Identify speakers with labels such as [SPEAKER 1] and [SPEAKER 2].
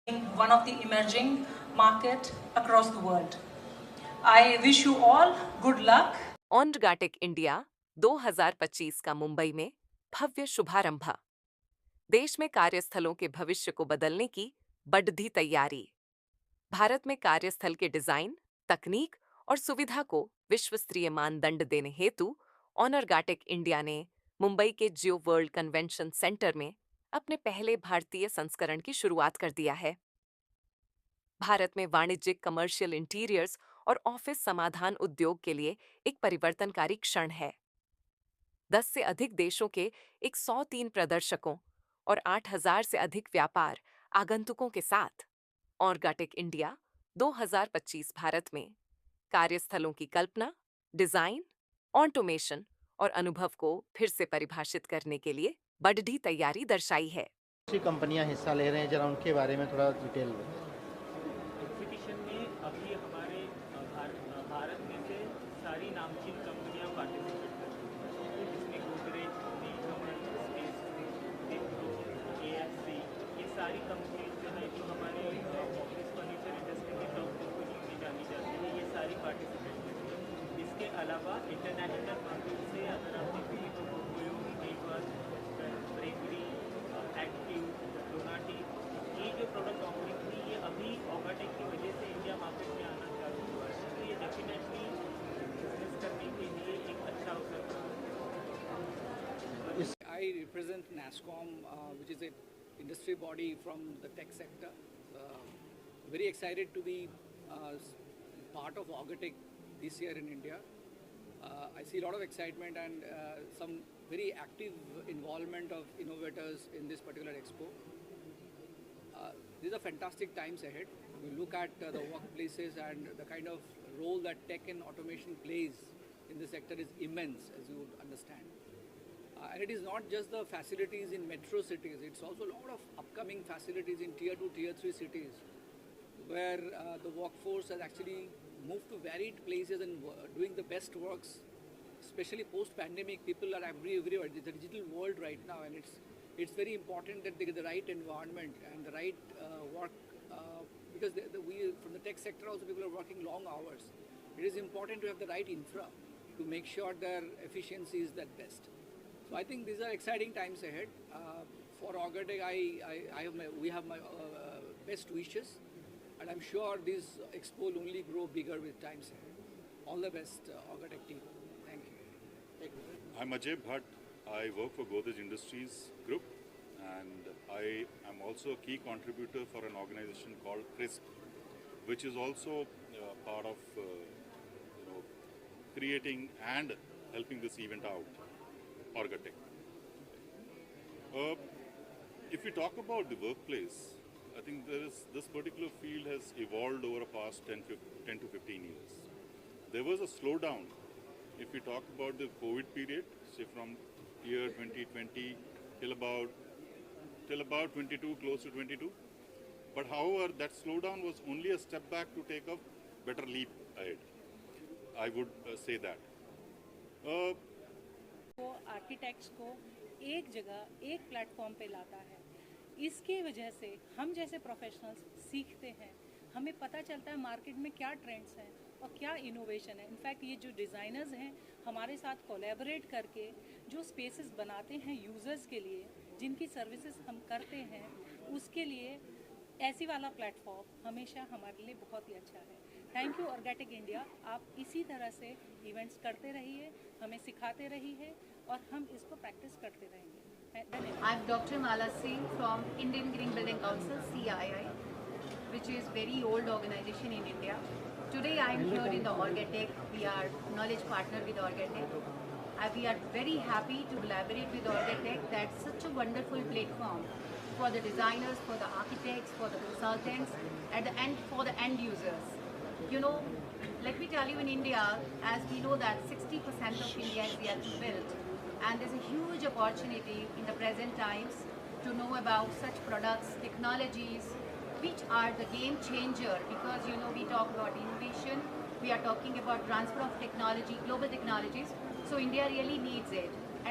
[SPEAKER 1] one of the emerging market across the world. I wish you all good luck.
[SPEAKER 2] ऑनगाटेक India 2025 का मुंबई में भव्य शुभारंभ। देश में कार्यस्थलों के भविष्य को बदलने की बढ़ती तैयारी। भारत में कार्यस्थल के डिजाइन, तकनीक और सुविधा को विश्वस्तरीय मानदंड देने हेतु ऑनरगाटेक इंडिया ने मुंबई के जियो वर्ल्ड कन्वेंशन सेंटर में अपने पहले भारतीय संस्करण की शुरुआत कर दिया है। भारत में वाणिज्यिक कमर्शियल इंटीरियर्स और ऑफिस समाधान उद्योग के लिए एक परिवर्तनकारी क्षण है। 10 से अधिक देशों के 103 प्रदर्शकों और 8,000 से अधिक व्यापार आगंतुकों के साथ ऑनगाटेक इंडिया 2025 भारत में कार्यस्थलों की कल्पना, डिजाइन, ऑटोमेशन और अनुभव को फिर से परिभाषित करने के लिए बढ़ती तैयारी दर्शाई है।
[SPEAKER 3] कंपनियां हिस्सा ले रहे हैं, जरा उनके बारे में थोड़ा डिटेल में।
[SPEAKER 4] एग्जीबिशन में अभी हमारे भारत में से सारी नामचीन कंपनियां पार्टिसिपेट कर रही हैं, जिसमें गोदरेज, AFC, ये सारी कंपनीज जो है जो हमारे ऑफिस फर्नीचर इंडस्ट्री की टॉप कंपनी में जानी जाती है, ये सारी पार्टिसिपेट कर रही है। इसके अलावा इंटरनेशनल मार्केट से अगर आप देखेंगे तो ब्रेकरी, एक्टिव, डोनाटी, ये जो प्रोडक्ट ऑफरिंग थी ये अभी ऑगाटेक की वजह से इंडिया मार्केट में आना चालू हुआ है, तो ये डेफिनेटली बिजनेस करने के लिए एक अच्छा अवसर है।
[SPEAKER 5] I represent NASSCOM, which is an industry body from the tech sector. Very excited to be part of Augatech this year in India. I see a lot of excitement and some very active involvement of innovators in this particular expo. These are fantastic times ahead. We look at the workplaces and the kind of role that tech and automation plays in the sector is immense, as you would understand. And it is not just the facilities in metro cities, it's also a lot of upcoming facilities in tier 2, tier 3 cities where the workforce has actually moved to varied places and doing the best works, especially post-pandemic. People are everywhere. It's a digital world right now, and it's very important that they get the right environment and the right work, because we from the tech sector also people are working long hours. It is important to have the right infra to make sure their efficiency is at best. So I think these are exciting times ahead. For Augatech, we have my best wishes, and I'm sure this expo will only grow bigger with times ahead. All the best, Augatech team. Thank you.
[SPEAKER 6] I'm Ajay Bhatt. I work for Godrej Industries Group, and I am also a key contributor for an organization called CRISP, which is also part of creating and helping this event out, Augatech. If we talk about the workplace, I think this particular field has evolved over the past 10 to 15 years. There was a slowdown. If we talk about the COVID period, say from year 2020 till about 22, close to 22. But however, that slowdown was only a step back to take a better leap ahead. I would say that.
[SPEAKER 7] को architects को एक जगह एक platform पे लाता है। इसकी वजह से हम जैसे प्रोफेशनल्स सीखते हैं, हमें पता चलता है मार्केट में क्या ट्रेंड्स हैं और क्या इनोवेशन है। इनफैक्ट ये जो डिज़ाइनर्स हैं हमारे साथ कोलैबोरेट करके जो स्पेसेस बनाते हैं यूज़र्स के लिए, जिनकी सर्विसेज हम करते हैं, उसके लिए ऐसी वाला प्लेटफॉर्म हमेशा हमारे लिए बहुत ही अच्छा है। थैंक यू ऑर्गेटिक इंडिया, आप इसी तरह से इवेंट्स करते रहिए, हमें सिखाते रहिए और हम इसको प्रैक्टिस करते रहेंगे।
[SPEAKER 8] I'm Dr. Mala Singh from Indian Green Building Council, CII, which is very old organization in India. Today I am here in the Augatech. We are knowledge partner with Augatech. We are very happy to collaborate with Augatech. That's such a wonderful platform for the designers, for the architects, for the consultants, at the end for the end users. You know, let me tell you, in India, as we know that 60% of India is yet to build, and there's a huge opportunity in the present times to know about such products, technologies, which are the game changer, because you know we talk about innovation, we are talking about transfer of technology, global technologies, so India really needs it.